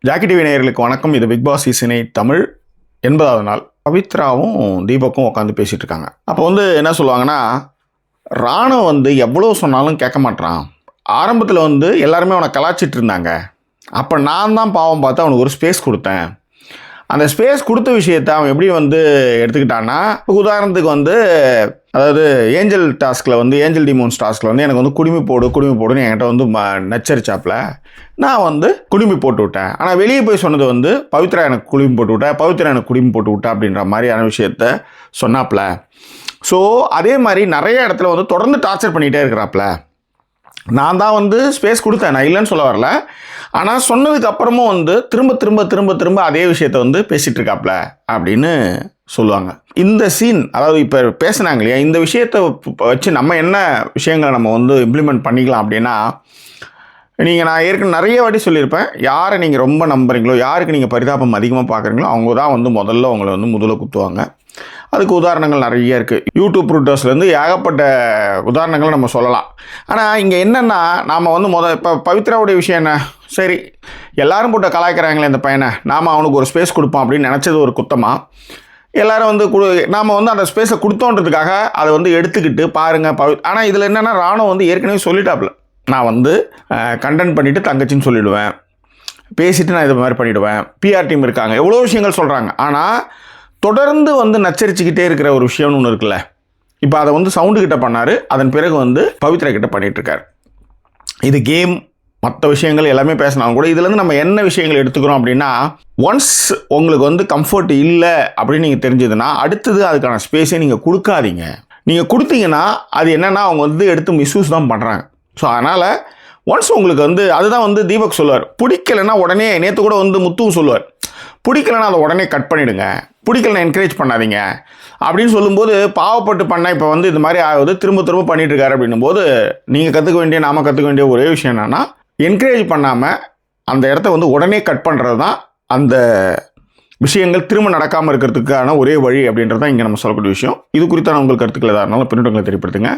Jackie TV நேயர்களுக்கு வணக்கம். இது பிக் பாஸ் சீசன் 8 தமிழ் 80வது நாள். பவித்ராவும் தீபக்கும் உட்காந்து பேசிகிட்டு இருக்காங்க. அப்போ என்ன சொல்லுவாங்கன்னா, ராணவ் எவ்வளோ சொன்னாலும் கேட்க மாட்டான். ஆரம்பத்தில் எல்லாருமே அவனை கலாச்சிட்டு இருந்தாங்க. அப்போ நான் தான் பாவம் பார்த்து அவனுக்கு ஒரு ஸ்பேஸ் கொடுத்தேன். அந்த ஸ்பேஸ் கொடுத்த விஷயத்தை அவன் எப்படி எடுத்துக்கிட்டான்னா, உதாரணத்துக்கு அதாவது ஏஞ்சல் டாஸ்கில் ஏஞ்சல் டிமோன்ஸ் டாஸ்கில் எனக்கு குடுமி போடுன்னு என்கிட்ட நச்சரிச்சாப்பில் நான் குடுமி போட்டு விட்டேன். ஆனால் வெளியே போய் சொன்னது பவித்ரா எனக்கு குடுமி போட்டு விட்டா, பவித்ரா எனக்கு குடுமி போட்டு விட்டா அப்படின்ற மாதிரியான விஷயத்த சொன்னாப்புல. ஸோ அதே மாதிரி நிறைய இடத்துல தொடர்ந்து டார்ச்சர் பண்ணிகிட்டே இருக்கிறாப்புல. நான் தான் ஸ்பேஸ் கொடுத்தேன், நான் இல்லைன்னு சொல்ல வரல. ஆனால் சொன்னதுக்கு அப்புறமும் திரும்ப திரும்ப திரும்ப திரும்ப அதே விஷயத்த பேசிகிட்டு இருக்காப்புல அப்படின்னு சொல்லுவாங்க. இந்த சீன், அதாவது இப்போ பேசுனாங்க இல்லையா, இந்த விஷயத்தை வச்சு நம்ம என்ன விஷயங்களை நம்ம இம்ப்ளிமெண்ட் பண்ணிக்கலாம் அப்படின்னா, நான் ஏற்கனவே நிறைய வாட்டி சொல்லியிருப்பேன், யாரை நீங்கள் ரொம்ப நம்புறீங்களோ, யாருக்கு நீங்கள் பரிதாபம் அதிகமாக பார்க்குறீங்களோ அவங்க தான் முதல்ல உங்களை முதல்ல குத்துவாங்க. அதுக்கு உதாரணங்கள் நிறைய இருக்குது. யூடியூப் ரூட்டர்ஸ்லேருந்து ஏகப்பட்ட உதாரணங்களை நம்ம சொல்லலாம். ஆனால் இங்கே என்னென்னா, நாம் இப்போ பவித்ராவுடைய விஷயம் என்ன, சரி எல்லாரும் போட்டு கலாய்க்கிறாங்களே இந்த பையனை, நாம் அவனுக்கு ஒரு ஸ்பேஸ் கொடுப்போம் அப்படின்னு நினச்சது ஒரு குத்தமாக, எல்லோரும் நாம் அந்த ஸ்பேஸை கொடுத்தோன்றதுக்காக அதை எடுத்துக்கிட்டு பாருங்கள் ஆனால் இதில் என்னென்னா, ராணுவ ஏற்கனவே சொல்லிட்டாப்புல, நான் கண்டென்ட் பண்ணிவிட்டு தங்கச்சின்னு சொல்லிவிடுவேன், பேசிவிட்டு நான் இது மாதிரி பண்ணிவிடுவேன், பிஆர் டீம் இருக்காங்க, எவ்வளோ விஷயங்கள் சொல்கிறாங்க. ஆனால் தொடர்ந்து நச்சரிச்சுக்கிட்டே இருக்கிற ஒரு விஷயம்னு ஒன்று இருக்குல்ல. இப்போ அதை சவுண்டு கிட்ட பண்ணார், அதன் பிறகு பவித்ரா கிட்ட பண்ணிகிட்ருக்கார். இது கேம், மற்ற விஷயங்கள் எல்லாமே பேசினாலும் கூட இதுலேருந்து நம்ம என்ன விஷயங்கள் எடுத்துக்கிறோம் அப்படின்னா, ஒன்ஸ் உங்களுக்கு கம்ஃபர்ட் இல்லை அப்படின்னு நீங்கள் தெரிஞ்சதுன்னா, அடுத்தது அதுக்கான ஸ்பேஸே நீங்கள் கொடுக்காதீங்க. நீங்கள் கொடுத்தீங்கன்னா அது என்னென்னா அவங்க எடுத்து மிஸ்யூஸ் தான் பண்ணுறாங்க. ஸோ அதனால் ஒன்ஸ் உங்களுக்கு அதுதான் தீபக் சொல்லுவார், பிடிக்கலைன்னா உடனே, நேற்று கூட முத்துவும் சொல்லுவார், பிடிக்கலைன்னா அதை உடனே கட் பண்ணிவிடுங்க, பிடிக்கலன்னா என்கரேஜ் பண்ணாதீங்க அப்படின்னு சொல்லும்போது, பாவப்பட்டு பண்ணால் இப்போ இது மாதிரி ஆகுது, திரும்ப திரும்ப பண்ணிகிட்டு இருக்காரு அப்படின்னும் போது, நீங்கள் கற்றுக்க வேண்டிய, நாம் கற்றுக்க வேண்டிய ஒரே விஷயம் என்னென்னா, என்கரேஜ் பண்ணாமல் அந்த இடத்த உடனே கட் பண்ணுறது தான் அந்த விஷயங்கள் திரும்ப நடக்காமல் இருக்கிறதுக்கான ஒரே வழி அப்படின்றது தான் இங்கே நம்ம சொல்லக்கூடிய விஷயம். இது குறித்தான உங்கள் கருத்துக்கள் எதாக இருந்தாலும் பின்னோட்டங்களை தெரியப்படுத்துங்க.